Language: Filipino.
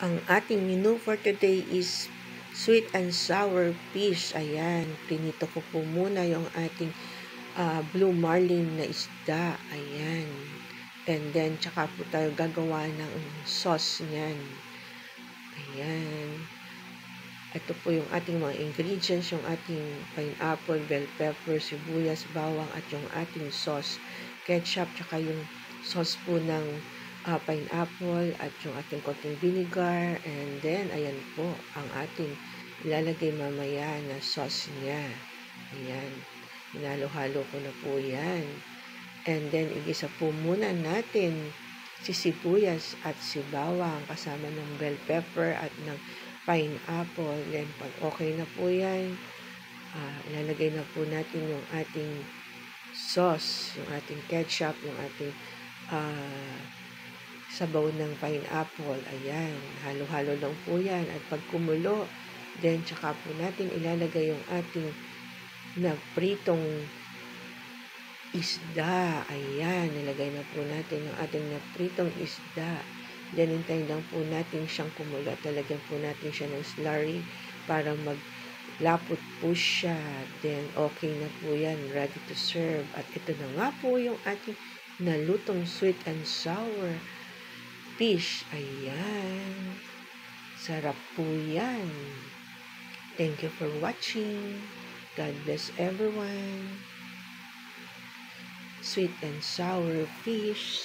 Ang ating menu for today is sweet and sour fish. Ayan, prinito ko po muna yung ating blue marlin na isda. Ayan. And then, tsaka po tayo gagawa ng sauce niyan. Ayan. Ito po yung ating mga ingredients, yung ating pineapple, bell pepper, sibuyas, bawang, at yung ating sauce, ketchup, tsaka yung sauce po ng pineapple, at yung ating konting vinegar, and then, ayan po, ang ating ilalagay mamaya na sauce niya. Ayan. Hinalo-halo ko na po yan. And then, igisa po muna natin si sibuyas at si bawang kasama ng bell pepper at ng pineapple. Then, pag okay na po yan, ilalagay na po natin yung ating sauce, yung ating ketchup, yung ating sabaw ng pineapple. Ayan, halo-halo lang po yan. At pag kumulo, then tsaka po natin ilalagay yung ating napritong isda. Ayan, nilagay na po natin yung ating napritong isda. Then, hintayin lang po natin siyang kumulo. Talagyan po natin siya ng slurry para maglapot po siya. Then, okay na po yan. Ready to serve. At ito na nga po yung ating nalutong sweet and sour fish. Ayan. Sarap po yan. Thank you for watching. God bless everyone. Sweet and sour fish.